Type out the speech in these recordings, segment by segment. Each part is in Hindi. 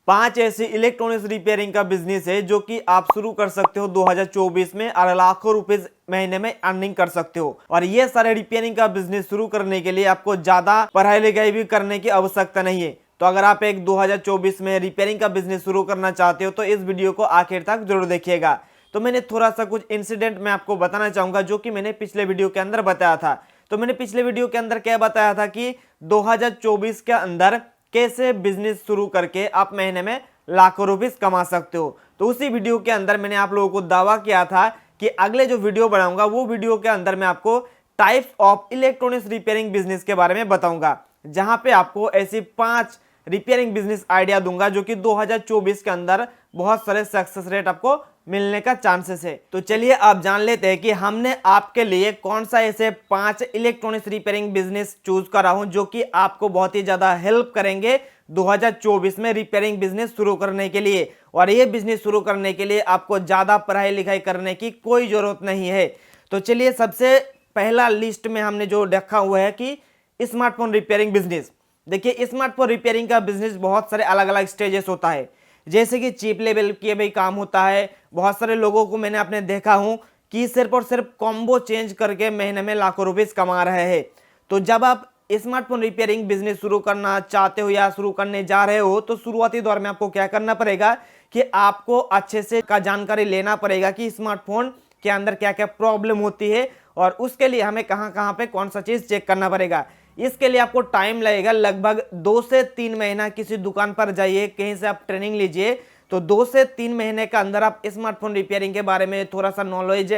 5 ऐसी इलेक्ट्रॉनिक्स रिपेयरिंग का बिजनेस है जो कि आप शुरू कर सकते हो 2024 में और लाखों रुपए महीने में अर्निंग कर सकते हो। और ये सारे रिपेयरिंग का बिजनेस शुरू करने के लिए आपको ज्यादा पढ़ाई लिखाई भी करने की आवश्यकता नहीं है। तो अगर आप एक 2024 में रिपेयरिंग का बिजनेस शुरू करना चाहते हो तो इस वीडियो को आखिर तक जरूर देखिएगा। तो मैंने थोड़ा सा कुछ इंसिडेंट मैं आपको बताना चाहूंगा जो कि मैंने पिछले वीडियो के अंदर बताया था। तो मैंने पिछले वीडियो के अंदर क्या बताया था कि 2024 के अंदर कैसे बिजनेस शुरू करके आप महीने में लाखों रुपए कमा सकते हो। तो उसी वीडियो के अंदर मैंने आप लोगों को दावा किया था कि अगले जो वीडियो बनाऊंगा वो वीडियो के अंदर मैं आपको types of electronics repairing business के बारे में बताऊंगा, जहां पे आपको ऐसी 5 रिपेयरिंग बिजनेस आइडिया दूंगा जो कि 2024 के अंदर बहुत सारे सक्सेस रेट आपको मिलने का चांसेस है। तो चलिए आप जान लेते हैं कि हमने आपके लिए कौन सा ऐसे 5 इलेक्ट्रॉनिक्स रिपेयरिंग बिजनेस चूज करा हूं जो कि आपको बहुत ही ज्यादा हेल्प करेंगे 2024 में रिपेयरिंग बिजनेस शुरू करने के लिए। और ये बिजनेस शुरू करने के लिए आपको ज्यादा पढ़ाई लिखाई करने की कोई जरूरत नहीं है। तो चलिए सबसे पहला लिस्ट में हमने जो रखा हुआ है कि स्मार्टफोन रिपेयरिंग बिजनेस। देखिए स्मार्टफोन रिपेयरिंग का बिजनेस बहुत सारे अलग अलग स्टेजेस होता है, जैसे कि चीप लेवल के भी काम होता है। बहुत सारे लोगों को मैंने अपने देखा हूं कि सिर्फ और सिर्फ कॉम्बो चेंज करके महीने में लाखों रुपए कमा रहे हैं। तो जब आप स्मार्टफोन रिपेयरिंग बिजनेस शुरू करना चाहते हो या शुरू करने जा रहे हो तो शुरुआती दौर में आपको क्या करना पड़ेगा कि आपको अच्छे से का जानकारी लेना पड़ेगा कि स्मार्टफोन के अंदर क्या क्या प्रॉब्लम होती है और उसके लिए हमें कहां कहां पे कौन सा चीज चेक करना पड़ेगा। इसके लिए आपको टाइम लगेगा, लगभग 2 से 3 महीना। किसी दुकान पर जाइए, कहीं से आप ट्रेनिंग लीजिए, तो 2 से 3 महीने के अंदर आप स्मार्टफोन रिपेयरिंग के बारे में थोड़ा सा नॉलेज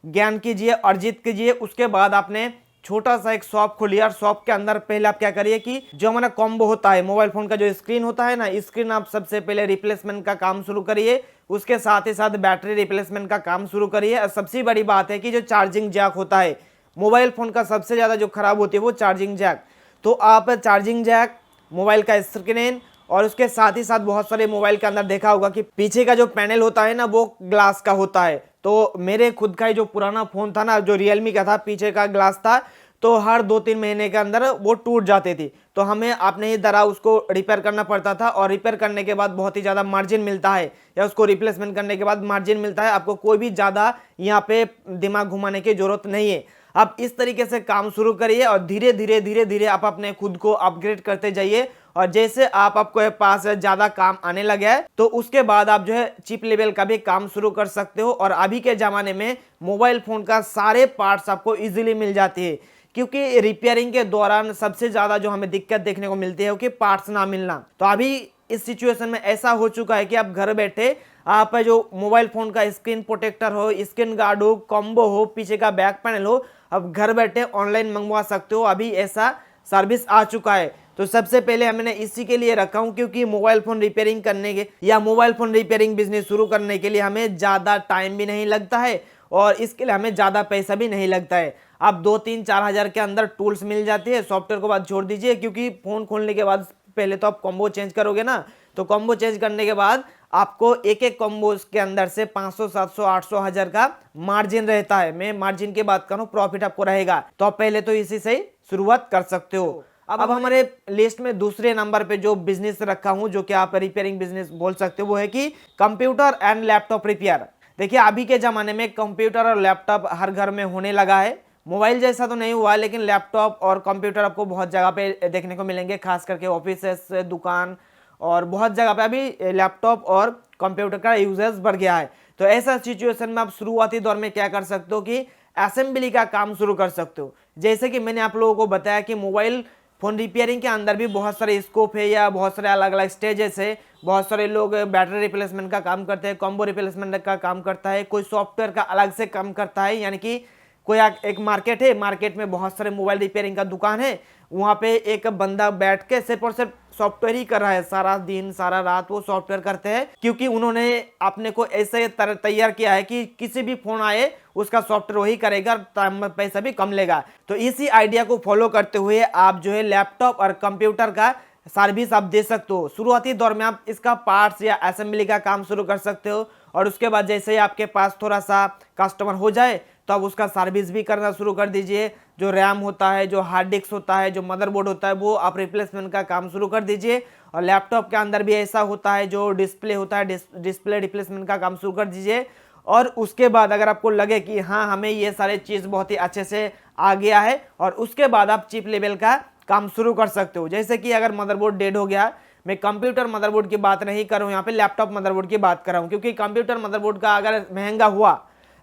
ज्ञान कीजिए, अर्जित कीजिए। उसके बाद आपने छोटा सा एक शॉप खोलिए और शॉप के अंदर पहले आप क्या करिए कि जो हमारा कॉम्बो होता है, मोबाइल फोन का जो स्क्रीन होता है ना, स्क्रीन आप सबसे पहले रिप्लेसमेंट का काम शुरू करिए। उसके साथ ही साथ बैटरी रिप्लेसमेंट का काम शुरू करिए। और सबसे बड़ी बात है कि जो चार्जिंग जैक होता है मोबाइल फोन का, सबसे ज्यादा जो खराब होती है वो चार्जिंग जैक। तो आप चार्जिंग जैक, मोबाइल का स्क्रीन और उसके साथ ही साथ बहुत सारे मोबाइल के अंदर देखा होगा कि पीछे का जो पैनल होता है ना वो ग्लास का होता है। तो मेरे खुद का ही जो पुराना फोन था ना, जो रियलमी का था, पीछे का ग्लास था, तो हर 2-3 महीने के अंदर वो टूट जाती थी। तो हमें अपने ही तरह उसको रिपेयर करना पड़ता था और रिपेयर करने के बाद बहुत ही ज़्यादा मार्जिन मिलता है, या उसको रिप्लेसमेंट करने के बाद मार्जिन मिलता है। आपको कोई भी ज़्यादा यहाँ पे दिमाग घुमाने की जरूरत नहीं है। आप इस तरीके से काम शुरू करिए और धीरे धीरे आप अपने खुद को अपग्रेड करते जाइए। और जैसे आपको पास ज्यादा काम आने लगे है तो उसके बाद आप जो है चिप लेवल का भी काम शुरू कर सकते हो। और अभी के जमाने में मोबाइल फोन का सारे पार्ट्स आपको इजीली मिल जाती है, क्योंकि रिपेयरिंग के दौरान सबसे ज्यादा जो हमें दिक्कत देखने को मिलती है कि पार्ट्स ना मिलना। तो अभी इस सिचुएशन में ऐसा हो चुका है कि आप घर बैठे आप जो मोबाइल फोन का स्क्रीन प्रोटेक्टर हो, स्क्रीन गार्ड हो, कॉम्बो हो, पीछे का बैक पैनल हो, अब घर बैठे ऑनलाइन मंगवा सकते हो। अभी ऐसा सर्विस आ चुका है। तो सबसे पहले हमने इसी के लिए रखा हूं क्योंकि मोबाइल फोन रिपेयरिंग करने के या मोबाइल फोन रिपेयरिंग बिजनेस शुरू करने के लिए हमें ज्यादा टाइम भी नहीं लगता है और इसके लिए हमें ज्यादा पैसा भी नहीं लगता है। आप 2-3-4 हजार के अंदर टूल्स मिल जाती है। सॉफ्टवेयर को बाद छोड़ दीजिए, क्योंकि फोन खोलने के बाद पहले तो आप कॉम्बो चेंज करोगे ना, तो कॉम्बो चेंज करने के बाद आपको एक एक कॉम्बो के अंदर से 500, 700, 800, 1000 का मार्जिन रहता है। मैं मार्जिन की बात करूं, प्रॉफिट आपको रहेगा। तो आप पहले तो इसी से ही शुरुआत कर सकते हो। अब हमारे लिस्ट में दूसरे नंबर पे जो बिजनेस रखा हूं, जो कि आप रिपेयरिंग बिजनेस बोल सकते हो, वो है कि कंप्यूटर एंड लैपटॉप रिपेयर। देखिए अभी के जमाने में कंप्यूटर और लैपटॉप हर घर में होने लगा है। मोबाइल जैसा तो नहीं हुआ, लेकिन लैपटॉप और कंप्यूटर आपको बहुत जगह पे देखने को मिलेंगे, खास करके ऑफिस, दुकान और बहुत जगह पे अभी लैपटॉप और कंप्यूटर का यूजेस बढ़ गया है। तो ऐसा सिचुएशन में आप शुरुआती दौर में क्या कर सकते हो कि असेंबली का काम शुरू कर सकते हो। जैसे कि मैंने आप लोगों को बताया कि मोबाइल फोन रिपेयरिंग के अंदर भी बहुत सारे स्कोप है या बहुत सारे अलग अलग स्टेजेस है। बहुत सारे लोग बैटरी रिप्लेसमेंट का काम करते हैं, कॉम्बो रिप्लेसमेंट का काम करता है, कोई सॉफ्टवेयर का अलग से काम करता है। यानी कि कोई एक मार्केट है, मार्केट में बहुत सारे मोबाइल रिपेयरिंग का दुकान है, वहां पे एक बंदा बैठ के सिर्फ और सिर्फ सॉफ्टवेयर ही कर रहा है, सारा दिन सारा रात वो सॉफ्टवेयर करते हैं, क्योंकि उन्होंने अपने को ऐसे तैयार किया है कि किसी भी फोन आए उसका सॉफ्टवेयर वही करेगा, पैसा भी कम लेगा। तो इसी आइडिया को फॉलो करते हुए आप जो है लैपटॉप और कंप्यूटर का सर्विस आप दे सकते हो। शुरुआती दौर में आप इसका पार्ट्स या असेंबली का काम शुरू कर सकते हो और उसके बाद जैसे ही आपके पास थोड़ा सा कस्टमर हो जाए तो आप उसका सर्विस भी करना शुरू कर दीजिए। जो रैम होता है, जो हार्ड डिस्क होता है, जो मदरबोर्ड होता है, वो आप रिप्लेसमेंट का काम शुरू कर दीजिए। और लैपटॉप के अंदर भी ऐसा होता है, जो डिस्प्ले होता है, डिस्प्ले रिप्लेसमेंट का काम शुरू कर दीजिए। और उसके बाद अगर आपको लगे कि हाँ हमें ये सारे चीज़ बहुत ही अच्छे से आ गया है, और उसके बाद आप चिप लेवल का काम शुरू कर सकते हो। जैसे कि अगर मदरबोर्ड डेड हो गया, मैं कंप्यूटर मदरबोर्ड की बात नहीं कर रहा हूँ, यहाँ पे लैपटॉप मदरबोर्ड की बात कर रहा हूँ, क्योंकि कंप्यूटर मदरबोर्ड का अगर महंगा हुआ,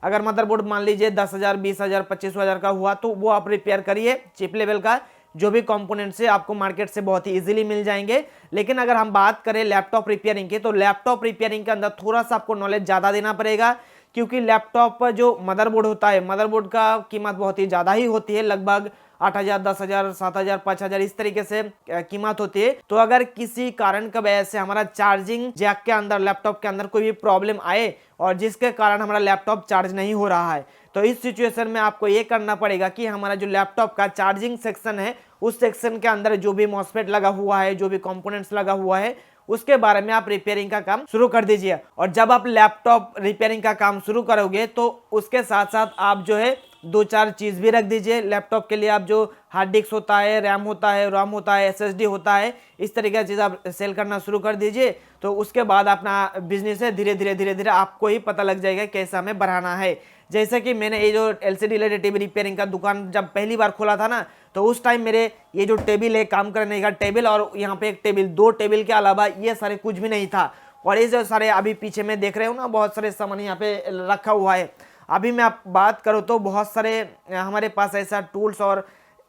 अगर मदरबोर्ड मान लीजिए 10,000, 20,000, 25,000 का हुआ, तो वो आप रिपेयर करिए। चिप लेवल का जो भी कंपोनेंट्स है आपको मार्केट से बहुत ही इजीली मिल जाएंगे। लेकिन अगर हम बात करें लैपटॉप रिपेयरिंग की, तो लैपटॉप रिपेयरिंग के अंदर थोड़ा सा आपको नॉलेज ज़्यादा देना पड़ेगा, क्योंकि लैपटॉप पर जो मदरबोर्ड होता है, मदरबोर्ड का कीमत बहुत ही ज़्यादा ही होती है, लगभग 8,000, 10,000, 7,000, 5,000 इस तरीके से कीमत होती है। तो अगर किसी कारण की वजह से हमारा चार्जिंग जैक के अंदर, लैपटॉप के अंदर कोई भी प्रॉब्लम आए और जिसके कारण हमारा लैपटॉप चार्ज नहीं हो रहा है, तो इस सिचुएशन में आपको ये करना पड़ेगा कि हमारा जो लैपटॉप का चार्जिंग सेक्शन है, उस सेक्शन के अंदर जो भी मॉसफेट लगा हुआ है, जो भी कंपोनेंट्स लगा हुआ है, उसके बारे में आप रिपेयरिंग का काम शुरू कर दीजिए। और जब आप लैपटॉप रिपेयरिंग का काम शुरू करोगे, तो उसके साथ साथ आप जो है 2-4 चीज़ भी रख दीजिए लैपटॉप के लिए। आप जो हार्ड डिस्क होता है, रैम होता है, रोम होता है, SSD होता है, इस तरीके की चीज़ आप सेल करना शुरू कर दीजिए। तो उसके बाद अपना बिजनेस है धीरे धीरे आपको ही पता लग जाएगा कैसे हमें बढ़ाना है। जैसे कि मैंने ये जो LCD LED TV रिपेयरिंग का दुकान जब पहली बार खोला था ना, तो उस टाइम मेरे ये जो टेबल है, काम करने का टेबल, और यहाँ पे एक टेबल, 2 टेबल के अलावा ये सारे कुछ भी नहीं था। और ये जो सारे अभी पीछे में देख रहे हो ना, बहुत सारे सामान यहाँ पे रखा हुआ है। अभी मैं आप बात करूँ तो बहुत सारे हमारे पास ऐसा टूल्स और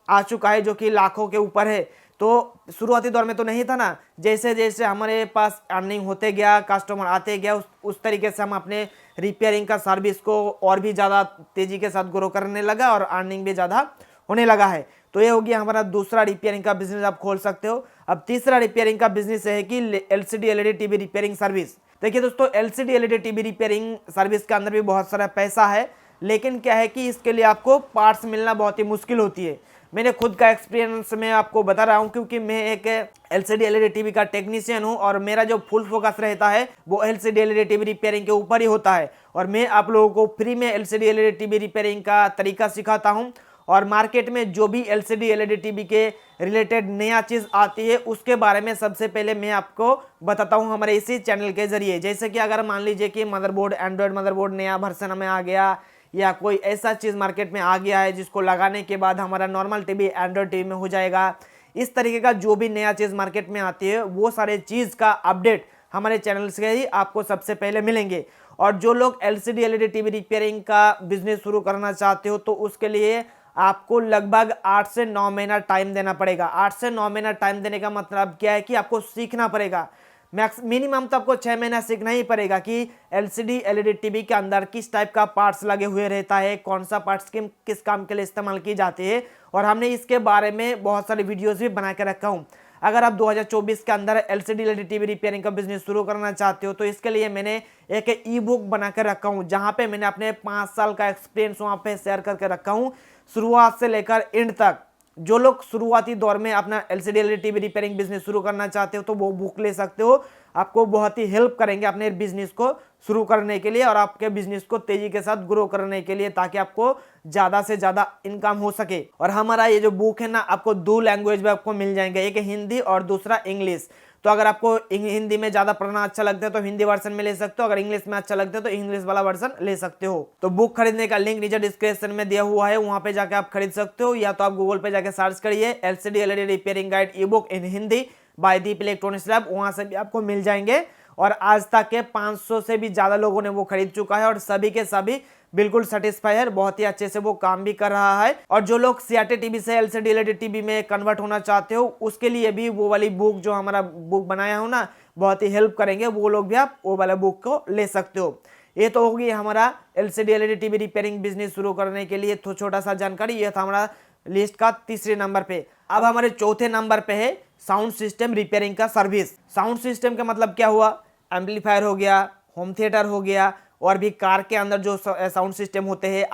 आ चुका है जो कि लाखों के ऊपर है। तो शुरुआती दौर में तो नहीं था ना, जैसे जैसे हमारे पास अर्निंग होते गया, कस्टमर आते गया, उस तरीके से हम अपने रिपेयरिंग का सर्विस को और भी ज़्यादा तेज़ी के साथ ग्रो करने लगा और अर्निंग भी ज़्यादा होने लगा है। तो ये हो गया हमारा दूसरा रिपेयरिंग का बिजनेस आप खोल सकते हो। अब तीसरा रिपेयरिंग का बिजनेस है कि LCD LED TV repairing service. देखिए दोस्तों, LCD LED TV repairing service के अंदर भी बहुत सारा पैसा है, लेकिन क्या है कि इसके लिए आपको पार्ट्स मिलना बहुत ही मुश्किल होती है। मैंने खुद का एक्सपीरियंस में आपको बता रहा हूं, क्योंकि मैं एक LCD LED TV का टेक्नीशियन हूं, और मेरा जो फुल फोकस रहता है वो LCD LED TV रिपेयरिंग के ऊपर ही होता है। और मैं आप लोगों को फ्री में LCD LED TV रिपेयरिंग का तरीका सिखाता हूं, और मार्केट में जो भी LCD LED TV के रिलेटेड नया चीज़ आती है, उसके बारे में सबसे पहले मैं आपको बताता हूं हमारे इसी चैनल के जरिए। जैसे कि अगर मान लीजिए कि मदरबोर्ड, एंड्रॉयड मदरबोर्ड नया वर्जन में आ गया, या कोई ऐसा चीज़ मार्केट में आ गया है जिसको लगाने के बाद हमारा नॉर्मल टीवी एंड्रॉयड टीवी में हो जाएगा, इस तरीके का जो भी नया चीज़ मार्केट में आती है, वो सारे चीज़ का अपडेट हमारे चैनल से ही आपको सबसे पहले मिलेंगे। और जो लोग LCD LED TV रिपेयरिंग का बिजनेस शुरू करना चाहते हो, तो उसके लिए आपको लगभग 8 से 9 महीना टाइम देना पड़ेगा। 8 से 9 महीना टाइम देने का मतलब क्या है कि आपको सीखना पड़ेगा। मिनिमम तो आपको 6 महीना सीखना ही पड़ेगा कि LCD LED TV के अंदर किस टाइप का पार्ट्स लगे हुए रहता है, कौन सा पार्ट्स किस काम के लिए इस्तेमाल की जाती है। और हमने इसके बारे में बहुत सारे वीडियोस भी बना के रखा हूँ। अगर आप 2024 के अंदर LCD LED TV रिपेयरिंग का बिजनेस शुरू करना चाहते हो, तो इसके लिए मैंने एक ई-बुक बना कर रखा हूँ, जहाँ पे मैंने अपने 5 साल का एक्सपीरियंस वहाँ पे शेयर करके रखा हूँ, शुरुआत से लेकर एंड तक। जो लोग शुरुआती दौर में अपना LCD LED TV repairing business शुरू करना चाहते हो, तो वो बुक ले सकते हो। आपको बहुत ही हेल्प करेंगे अपने बिजनेस को शुरू करने के लिए, और आपके बिजनेस को तेजी के साथ ग्रो करने के लिए, ताकि आपको ज़्यादा से ज़्यादा इनकम हो सके। और हमारा ये जो बुक है ना, आपको 2 लैंग्वेज में आपको मिल जाएंगे, एक हिंदी और दूसरा इंग्लिश। तो अगर आपको हिंदी में ज़्यादा पढ़ना अच्छा लगता है तो हिंदी वर्जन में ले सकते हो, अगर इंग्लिश में अच्छा लगता है तो इंग्लिश वाला वर्जन ले सकते हो। तो बुक खरीदने का लिंक नीचे डिस्क्रिप्शन में दिया हुआ है, वहाँ पे जाके आप खरीद सकते हो, या तो आप गूगल पे जाके सर्च करिए LCD LED repairing guide ebook in Hindi by Deep electronics lab, वहाँ से भी आपको मिल जाएंगे। और आज तक के 500 से भी ज़्यादा लोगों ने वो खरीद चुका है, और सभी के सभी बिल्कुल सेटिस्फाई है, बहुत ही अच्छे से वो काम भी कर रहा है। और जो लोग CRT TV से LCD LED TV में कन्वर्ट होना चाहते हो, उसके लिए भी वो वाली बुक जो हमारा बुक बनाया हो ना, बहुत ही हेल्प करेंगे। वो लोग भी आप वो वाला बुक को ले सकते हो। ये तो होगी हमारा LCD LED TV repairing business शुरू करने के लिए तो छोटा सा जानकारी। ये था हमारा लिस्ट का तीसरे नंबर पे। अब हमारे चौथे नंबर पे है साउंड सिस्टम रिपेयरिंग का सर्विस। साउंड सिस्टम का मतलब क्या हुआ? एम्पलीफायर हो गया, होम थिएटर हो गया, और भी कार के अंदर जो साउंड सिस्टम होते हैं,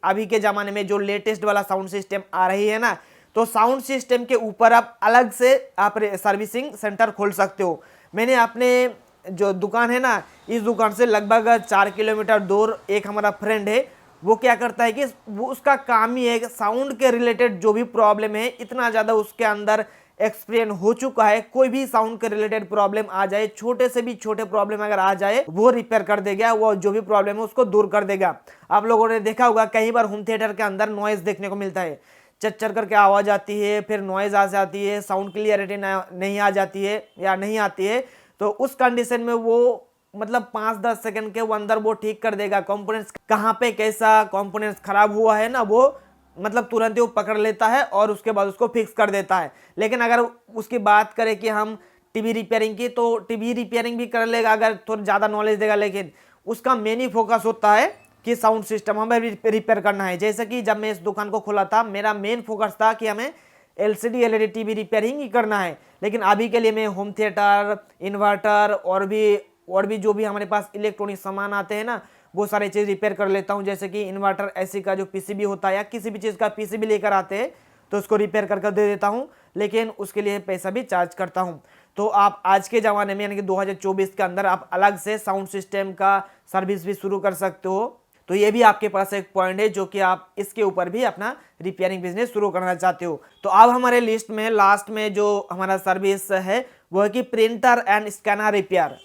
अभी के ज़माने में जो लेटेस्ट वाला साउंड सिस्टम आ रही है ना, तो साउंड सिस्टम के ऊपर आप अलग से आप सर्विसिंग सेंटर खोल सकते हो। मैंने अपने जो दुकान है ना, इस दुकान से लगभग 4 किलोमीटर दूर एक हमारा फ्रेंड है, वो क्या करता है कि वो उसका काम ही है साउंड के रिलेटेड जो भी प्रॉब्लम है, इतना ज़्यादा उसके अंदर एक्सपीरियंस हो चुका है, कोई भी साउंड के रिलेटेड प्रॉब्लम आ जाए, छोटे से भी छोटे प्रॉब्लम अगर आ जाए वो रिपेयर कर देगा, वो जो भी प्रॉब्लम है उसको दूर कर देगा। आप लोगों ने देखा होगा कई बार होम थिएटर के अंदर नॉइज देखने को मिलता है, चच्चर करके आवाज आती है, फिर नॉइज आ जाती है, साउंड क्लियरिटी नहीं आ जाती है या नहीं आती है, तो उस कंडीशन में वो मतलब 5-10 सेकंड के अंदर वो ठीक कर देगा। कंपोनेंट्स कहाँ पे कैसा कंपोनेंट्स खराब हुआ है ना, वो मतलब तुरंत ही वो पकड़ लेता है और उसके बाद उसको फिक्स कर देता है। लेकिन अगर उसकी बात करें कि हम टीवी रिपेयरिंग की, तो टीवी रिपेयरिंग भी कर लेगा अगर थोड़ा ज़्यादा नॉलेज देगा, लेकिन उसका मेन ही फोकस होता है कि साउंड सिस्टम हमें रिपेयर करना है। जैसे कि जब मैं इस दुकान को खोला था, मेरा मेन फोकस था कि हमें LCD LED टीवी रिपेयरिंग ही करना है। लेकिन अभी के लिए मैं होम थिएटर, इन्वर्टर और भी जो भी हमारे पास इलेक्ट्रॉनिक सामान आते हैं ना, वो सारी चीज़ रिपेयर कर लेता हूँ। जैसे कि इन्वर्टर ऐसी का जो PCB होता है या किसी भी चीज़ का PCB लेकर आते हैं तो उसको रिपेयर करके दे देता हूँ, लेकिन उसके लिए पैसा भी चार्ज करता हूँ। तो आप आज के ज़माने में यानी कि 2024 के अंदर आप अलग से साउंड सिस्टम का सर्विस भी शुरू कर सकते हो। तो ये भी आपके पास एक पॉइंट है जो कि आप इसके ऊपर भी अपना रिपेयरिंग बिजनेस शुरू करना चाहते हो। तो अब हमारे लिस्ट में लास्ट में जो हमारा सर्विस है वो है कि प्रिंटर एंड स्कैनर रिपेयर।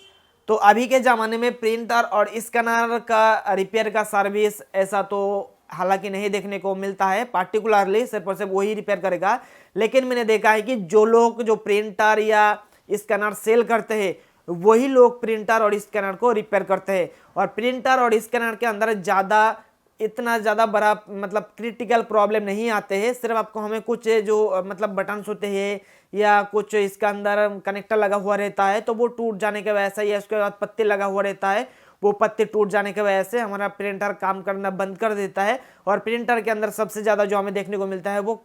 तो अभी के ज़माने में प्रिंटर और स्कैनर का रिपेयर का सर्विस ऐसा तो हालांकि नहीं देखने को मिलता है, पार्टिकुलरली सिर्फ और सिर्फ वही रिपेयर करेगा। लेकिन मैंने देखा है कि जो लोग जो प्रिंटर या स्कैनर सेल करते हैं वही लोग प्रिंटर और स्कैनर को रिपेयर करते हैं। और प्रिंटर और स्कैनर के अंदर इतना ज़्यादा बड़ा मतलब क्रिटिकल प्रॉब्लम नहीं आते हैं। सिर्फ आपको हमें कुछ जो मतलब बटन्स होते हैं या कुछ इसका अंदर कनेक्टर लगा हुआ रहता है तो वो टूट जाने की वजह से, या उसके बाद पत्ते लगा हुआ रहता है, वो पत्ते टूट जाने की वजह से हमारा प्रिंटर काम करना बंद कर देता है। और प्रिंटर के अंदर सबसे ज़्यादा जो हमें देखने को मिलता है वो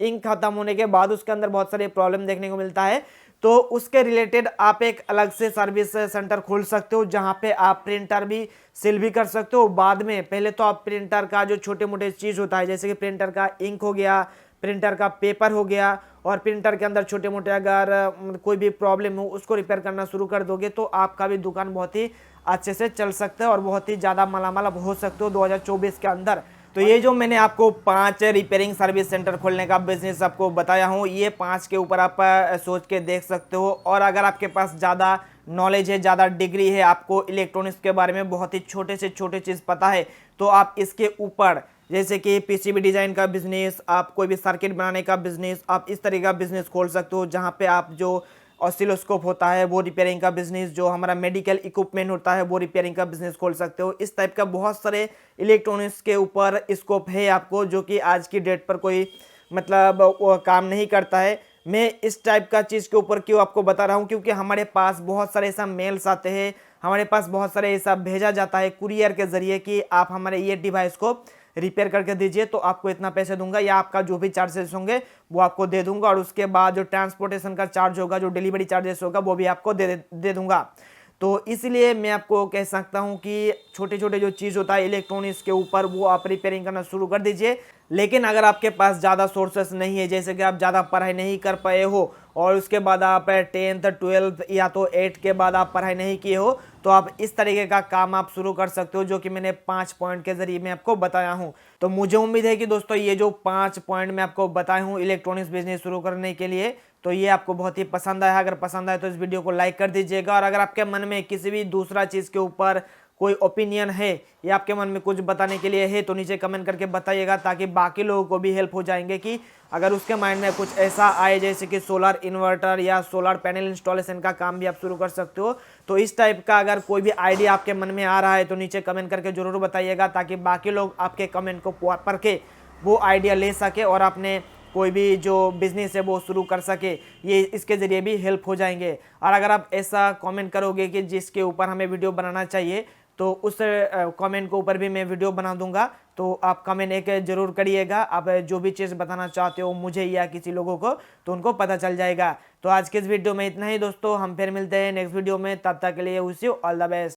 इंक खत्म होने के बाद उसके अंदर बहुत सारे प्रॉब्लम देखने को मिलता है। तो उसके रिलेटेड आप एक अलग से सर्विस सेंटर खोल सकते हो जहां पे आप प्रिंटर भी सेल भी कर सकते हो। बाद में पहले तो आप प्रिंटर का जो छोटे मोटे चीज़ होता है, जैसे कि प्रिंटर का इंक हो गया, प्रिंटर का पेपर हो गया, और प्रिंटर के अंदर छोटे मोटे अगर कोई भी प्रॉब्लम हो उसको रिपेयर करना शुरू कर दोगे तो आपका भी दुकान बहुत ही अच्छे से चल सकता है और बहुत ही ज़्यादा मालामाल हो सकते हो 2024 के अंदर। तो ये जो मैंने आपको 5 रिपेयरिंग सर्विस सेंटर खोलने का बिजनेस आपको बताया हूँ, ये 5 के ऊपर आप सोच के देख सकते हो। और अगर आपके पास ज़्यादा नॉलेज है, ज़्यादा डिग्री है, आपको इलेक्ट्रॉनिक्स के बारे में बहुत ही छोटे से छोटे चीज़ पता है, तो आप इसके ऊपर जैसे कि PCB डिज़ाइन का बिजनेस, आप कोई भी सर्किट बनाने का बिजनेस, आप इस तरीके का बिजनेस खोल सकते हो जहाँ पे आप जो ऑसिलोस्कोप होता है वो रिपेयरिंग का बिजनेस, जो हमारा मेडिकल इक्विपमेंट होता है वो रिपेयरिंग का बिजनेस खोल सकते हो। इस टाइप का बहुत सारे इलेक्ट्रॉनिक्स के ऊपर स्कोप है आपको, जो कि आज की डेट पर कोई मतलब वो काम नहीं करता है। मैं इस टाइप का चीज़ के ऊपर क्यों आपको बता रहा हूँ, क्योंकि हमारे पास बहुत सारे ऐसा मेल्स आते हैं, हमारे पास बहुत सारे ऐसा भेजा जाता है कुरियर के ज़रिए कि आप हमारे ये डिवाइस को रिपेयर करके दीजिए तो आपको इतना पैसे दूंगा, या आपका जो भी चार्जेस होंगे वो आपको दे दूंगा, और उसके बाद जो ट्रांसपोर्टेशन का चार्ज होगा, जो डिलीवरी चार्जेस होगा वो भी आपको दे दूंगा। तो इसलिए मैं आपको कह सकता हूं कि छोटे छोटे जो चीज़ होता है इलेक्ट्रॉनिक्स के ऊपर वो आप रिपेयरिंग करना शुरू कर दीजिए। लेकिन अगर आपके पास ज़्यादा सोर्सेस नहीं है, जैसे कि आप ज़्यादा पढ़ाई नहीं कर पाए हो और उसके बाद आप 10th 12th या तो 8 के बाद आप पढ़ाई नहीं किए हो, तो आप इस तरीके का काम आप शुरू कर सकते हो जो कि मैंने 5 पॉइंट के जरिए मैं आपको बताया हूं। तो मुझे उम्मीद है कि दोस्तों ये जो 5 पॉइंट मैं आपको बताया हूं इलेक्ट्रॉनिक्स बिजनेस शुरू करने के लिए, तो ये आपको बहुत ही पसंद आया। अगर पसंद आए तो इस वीडियो को लाइक कर दीजिएगा, और अगर आपके मन में किसी भी दूसरा चीज़ के ऊपर कोई ओपिनियन है या आपके मन में कुछ बताने के लिए है तो नीचे कमेंट करके बताइएगा, ताकि बाकी लोगों को भी हेल्प हो जाएंगे कि अगर उसके माइंड में कुछ ऐसा आए जैसे कि सोलर इन्वर्टर या सोलर पैनल इंस्टॉलेशन का काम भी आप शुरू कर सकते हो। तो इस टाइप का अगर कोई भी आइडिया आपके मन में आ रहा है तो नीचे कमेंट करके जरूर बताइएगा, ताकि बाकी लोग आपके कमेंट को पढ़ के वो आइडिया ले सके और अपने कोई भी जो बिजनेस है वो शुरू कर सके, ये इसके ज़रिए भी हेल्प हो जाएंगे। और अगर आप ऐसा कमेंट करोगे कि जिसके ऊपर हमें वीडियो बनाना चाहिए तो उस कमेंट के ऊपर भी मैं वीडियो बना दूंगा। तो आप कमेंट एक ज़रूर करिएगा, आप जो भी चीज़ बताना चाहते हो मुझे या किसी लोगों को, तो उनको पता चल जाएगा। तो आज के इस वीडियो में इतना ही दोस्तों, हम फिर मिलते हैं नेक्स्ट वीडियो में, तब तक के लिए wish you all the best.